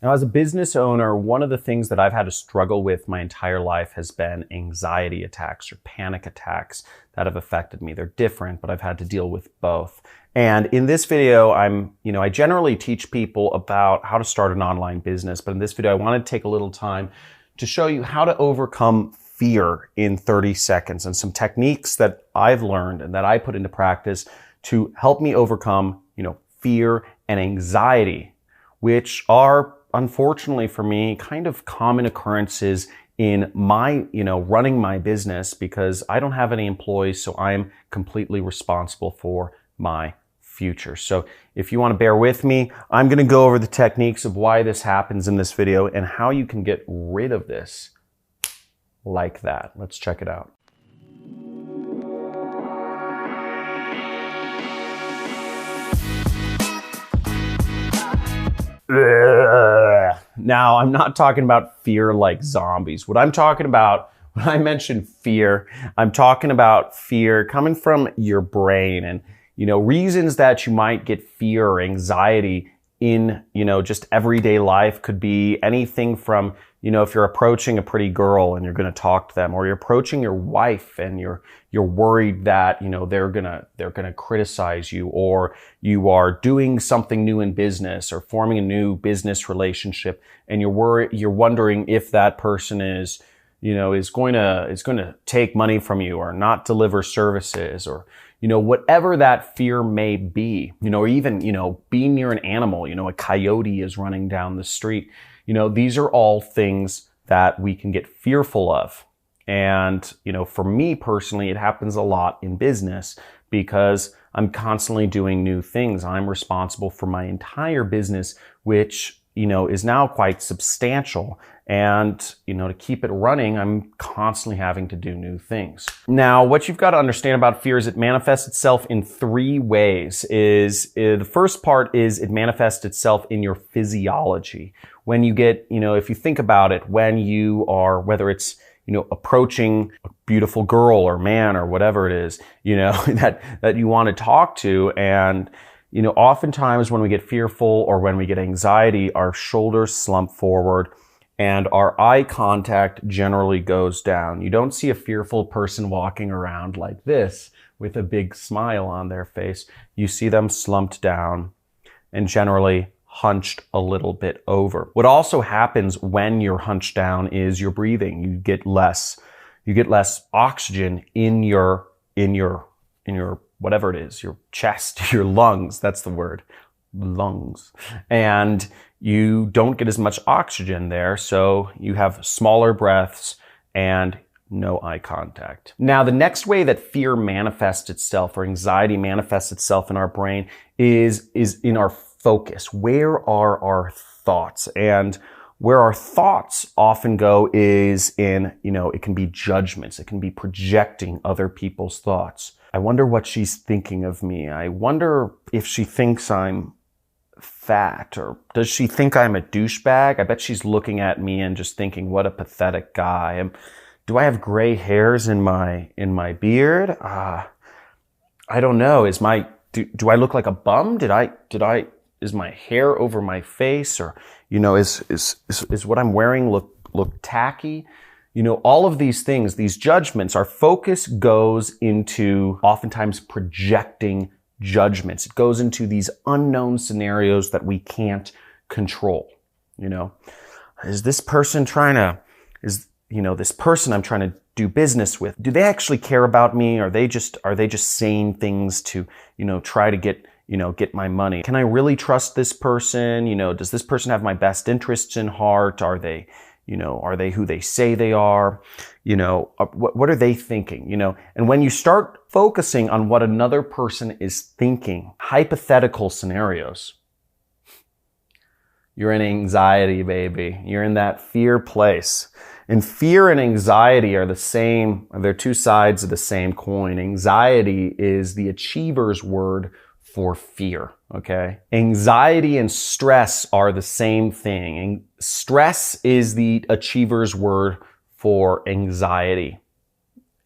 Now, as a business owner, one of the things that I've had to struggle with my entire life has been anxiety attacks or panic attacks that have affected me. They're different, but I've had to deal with both. And in this video, I generally teach people about how to start an online business, but in this video, I want to take a little time to show you how to overcome fear in 30 seconds and some techniques that I've learned and that I put into practice to help me overcome, fear and anxiety, which are, unfortunately for me, kind of common occurrences in my, running my business because I don't have any employees, so I'm completely responsible for my future. So if you want to bear with me, I'm going to go over the techniques of why this happens in this video and how you can get rid of this like that. Let's check it out. Now, I'm not talking about fear like zombies. What I'm talking about, when I mention fear, I'm talking about fear coming from your brain and, reasons that you might get fear or anxiety in, just everyday life could be anything from, if you're approaching a pretty girl and you're going to talk to them, or you're approaching your wife and you're worried that, they're going to criticize you, or you are doing something new in business or forming a new business relationship and you're wondering if that person is going to take money from you or not deliver services, or whatever that fear may be, or even, being near an animal, a coyote is running down the street. These are all things that we can get fearful of. And, for me personally, it happens a lot in business because I'm constantly doing new things. I'm responsible for my entire business, which, is now quite substantial. And, to keep it running, I'm constantly having to do new things. Now, what you've got to understand about fear is it manifests itself in three ways. The first part is it manifests itself in your physiology. When you get, if you think about it, when you are, whether it's, approaching a beautiful girl or man or whatever it is, that you want to talk to. And, oftentimes when we get fearful or when we get anxiety, our shoulders slump forward and our eye contact generally goes down. You don't see a fearful person walking around like this with a big smile on their face. You see them slumped down and generally hunched a little bit over. What also happens when you're hunched down is your breathing. You get less oxygen in your whatever it is, your chest, your lungs. That's the word, lungs. And you don't get as much oxygen there, so you have smaller breaths and no eye contact. Now, the next way that fear manifests itself or anxiety manifests itself in our brain is in our focus. Where are our thoughts? And where our thoughts often go is in, it can be judgments. It can be projecting other people's thoughts. I wonder what she's thinking of me. I wonder if she thinks I'm fat, or does she think I'm a douchebag? I bet she's looking at me and just thinking, what a pathetic guy. Do I have gray hairs in my beard? I don't know. Do I look like a bum? Is my hair over my face, or, is what I'm wearing look tacky? All of these things, these judgments, our focus goes into oftentimes projecting judgments. It goes into these unknown scenarios that we can't control. Is this person this person I'm trying to do business with, do they actually care about me? Are they just saying things to, try to get my money? Can I really trust this person? Does this person have my best interests in heart? Are they who they say they are? What are they thinking? And when you start focusing on what another person is thinking, hypothetical scenarios, you're in anxiety, baby. You're in that fear place. And fear and anxiety are the same. They're two sides of the same coin. Anxiety is the achiever's word for fear, okay? Anxiety and stress are the same thing. And stress is the achiever's word for anxiety.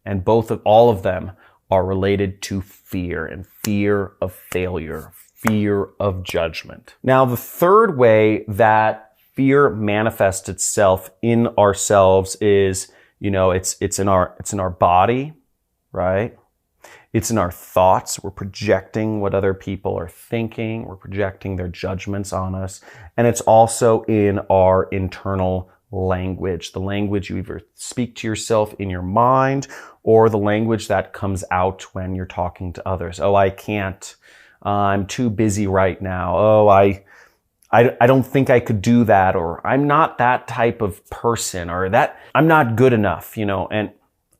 And all of them are related to fear, and fear of failure, fear of judgment. Now, the third way that fear manifests itself in ourselves is, it's in our body, right? It's in our thoughts. We're projecting what other people are thinking. We're projecting their judgments on us. And it's also in our internal language, the language you either speak to yourself in your mind or the language that comes out when you're talking to others. Oh, I can't. I'm too busy right now. Oh, I don't think I could do that, or I'm not that type of person, or that I'm not good enough, and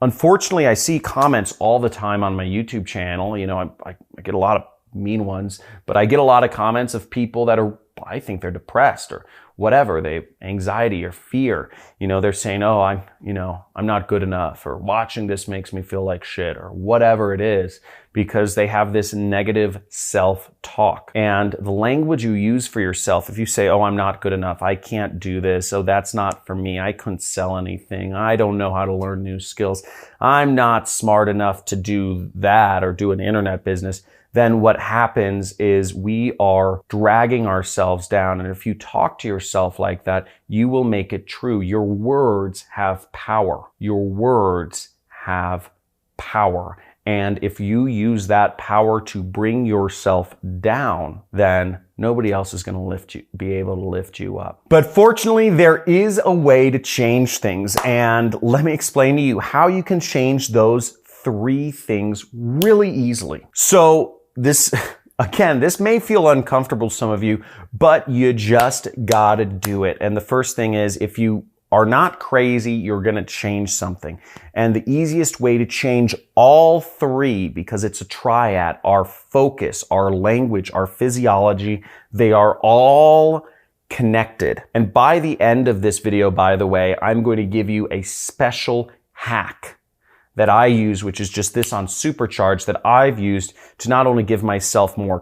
unfortunately, I see comments all the time on my YouTube channel. I get a lot of mean ones, but I get a lot of comments of people that I think they're depressed or whatever, they anxiety or fear. They're saying, oh, I'm not good enough, or watching this makes me feel like shit, or whatever it is, because they have this negative self-talk. And the language you use for yourself, if you say, oh, I'm not good enough, I can't do this, oh, that's not for me, I couldn't sell anything, I don't know how to learn new skills, I'm not smart enough to do that or do an internet business, then what happens is we are dragging ourselves down. And if you talk to yourself like that, you will make it true. Your words have power. Your words have power. And if you use that power to bring yourself down, then nobody else is going to be able to lift you up. But fortunately, there is a way to change things. And let me explain to you how you can change those 3 things really easily. So this may feel uncomfortable to some of you, but you just gotta do it. And the first thing is, if you are not crazy, you're gonna change something. And the easiest way to change all 3, because it's a triad, our focus, our language, our physiology, they are all connected. And by the end of this video, by the way, I'm going to give you a special hack that I use, which is just this on Supercharge, that I've used to not only give myself more,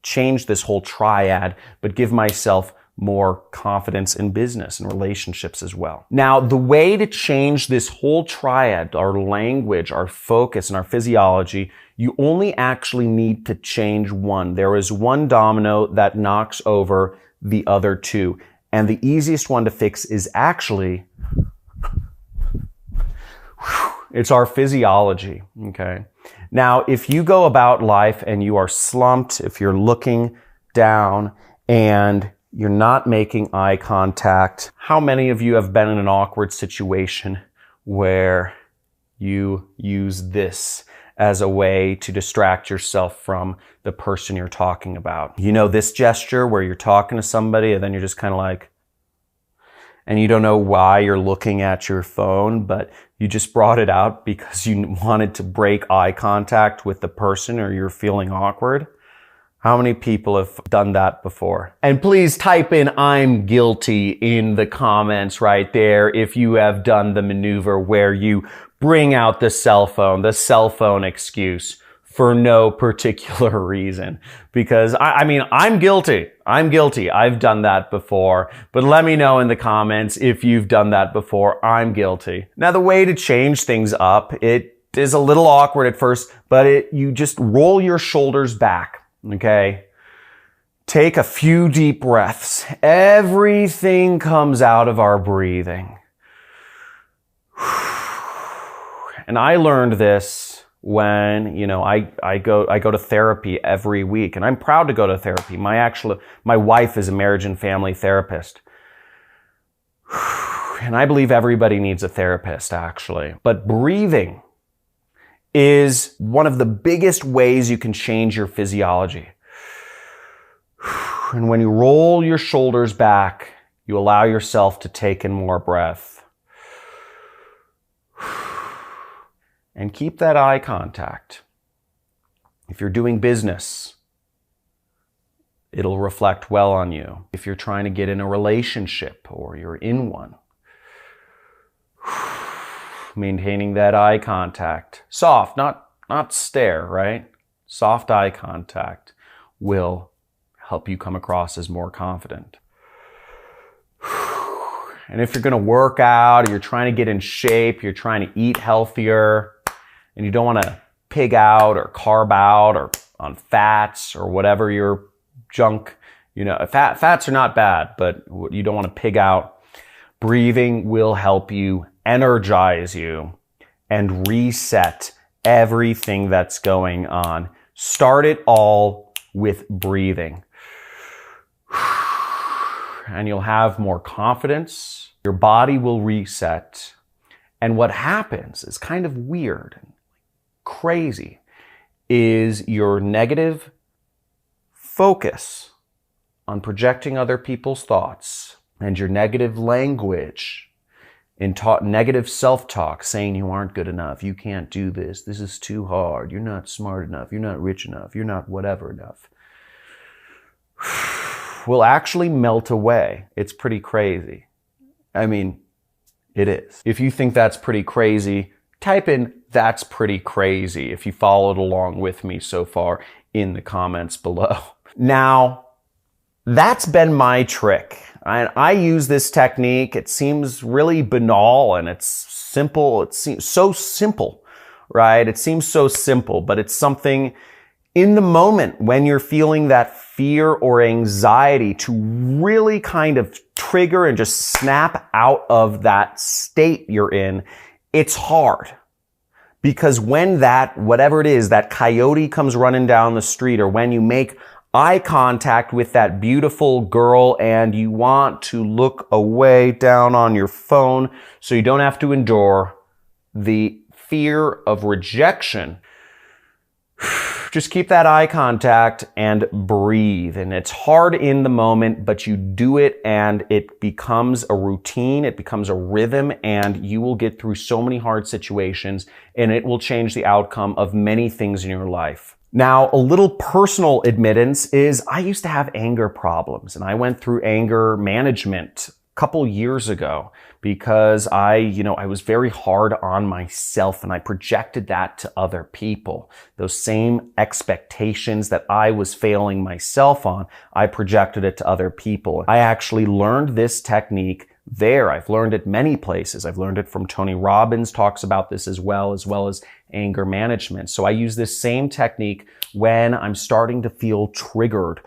change this whole triad, but give myself more confidence in business and relationships as well. Now, the way to change this whole triad, our language, our focus, and our physiology, you only actually need to change one. There is one domino that knocks over the other 2. And the easiest one to fix is actually, it's our physiology, okay? Now, if you go about life and you are slumped, if you're looking down and you're not making eye contact, how many of you have been in an awkward situation where you use this as a way to distract yourself from the person you're talking about? This gesture where you're talking to somebody and then you're just kind of like, and you don't know why you're looking at your phone, but you just brought it out because you wanted to break eye contact with the person or you're feeling awkward. How many people have done that before? And please type in "I'm guilty" in the comments right there if you have done the maneuver where you bring out the cell phone excuse for no particular reason. Because I'm guilty. I've done that before. But let me know in the comments if you've done that before. I'm guilty. Now, the way to change things up, it is a little awkward at first, but you just roll your shoulders back, okay? Take a few deep breaths. Everything comes out of our breathing. And I learned this when, I go to therapy every week, and I'm proud to go to therapy. My wife is a marriage and family therapist. And I believe everybody needs a therapist, actually. But breathing is one of the biggest ways you can change your physiology. And when you roll your shoulders back, you allow yourself to take in more breath. And keep that eye contact. If you're doing business, it'll reflect well on you. If you're trying to get in a relationship or you're in one, maintaining that eye contact. Soft, not stare, right? Soft eye contact will help you come across as more confident. And if you're going to work out, or you're trying to get in shape, you're trying to eat healthier, and you don't want to pig out or carb out or on fats or whatever your junk You know, fats are not bad, but you don't want to pig out. Breathing will help you, energize you, and reset everything that's going on. Start it all with breathing. And you'll have more confidence. Your body will reset. And what happens is kind of weird and crazy is your negative focus on projecting other people's thoughts and your negative language in negative self-talk, saying you aren't good enough, you can't do this, this is too hard, you're not smart enough, you're not rich enough, you're not whatever enough, will actually melt away. It's pretty crazy. I mean, it is. If you think that's pretty crazy, type in "that's pretty crazy" if you followed along with me so far in the comments below. Now, that's been my trick. I use this technique. It seems really banal and it's simple. It seems so simple, right? It seems so simple, but it's something in the moment when you're feeling that fear or anxiety to really kind of trigger and just snap out of that state you're in. It's hard because when that, whatever it is, that coyote comes running down the street, or when you make eye contact with that beautiful girl and you want to look away down on your phone so you don't have to endure the fear of rejection, just keep that eye contact and breathe. And it's hard in the moment, but you do it and it becomes a routine, it becomes a rhythm, and you will get through so many hard situations and it will change the outcome of many things in your life. Now, a little personal admittance is I used to have anger problems, and I went through anger management a couple years ago because I was very hard on myself and I projected that to other people. Those same expectations that I was failing myself on, I projected it to other people. I actually learned this technique there. I've learned it many places. I've learned it from Tony Robbins, talks about this as well as anger management. So I use this same technique when I'm starting to feel triggered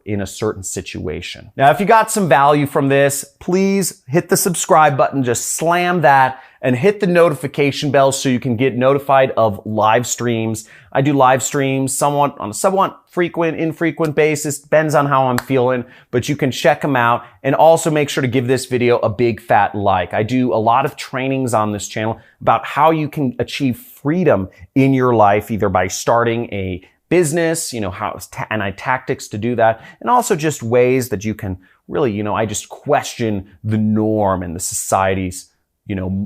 in a certain situation. Now, if you got some value from this, please hit the subscribe button, just slam that, and hit the notification bell so you can get notified of live streams. I do live streams on a somewhat frequent, infrequent basis, depends on how I'm feeling, but you can check them out. And also make sure to give this video a big fat like. I do a lot of trainings on this channel about how you can achieve freedom in your life, either by starting a business, tactics to do that, and also just ways that you can really, I just question the norm and the society's,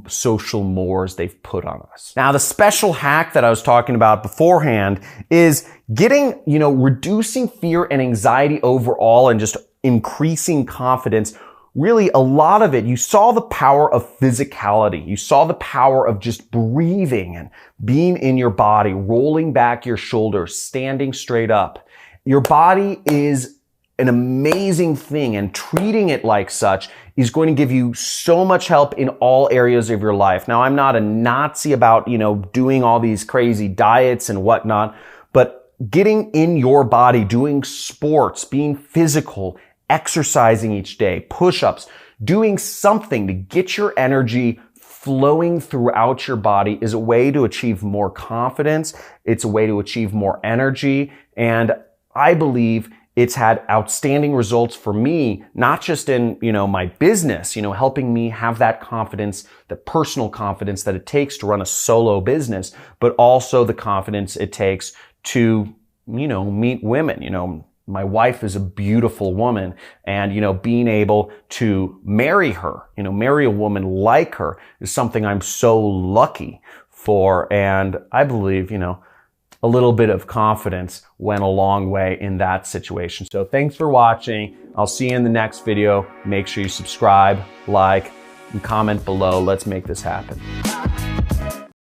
social mores they've put on us. Now, the special hack that I was talking about beforehand is getting, reducing fear and anxiety overall and just increasing confidence. Really, a lot of it, you saw the power of physicality. You saw the power of just breathing and being in your body, rolling back your shoulders, standing straight up. Your body is an amazing thing, and treating it like such is going to give you so much help in all areas of your life. Now, I'm not a Nazi about, doing all these crazy diets and whatnot, but getting in your body, doing sports, being physical, exercising each day, push-ups, doing something to get your energy flowing throughout your body is a way to achieve more confidence. It's a way to achieve more energy. And I believe it's had outstanding results for me, not just in, my business, helping me have that confidence, the personal confidence that it takes to run a solo business, but also the confidence it takes to, meet women, My wife is a beautiful woman, and, being able to marry her, marry a woman like her is something I'm so lucky for. And I believe, a little bit of confidence went a long way in that situation. So thanks for watching. I'll see you in the next video. Make sure you subscribe, like, and comment below. Let's make this happen.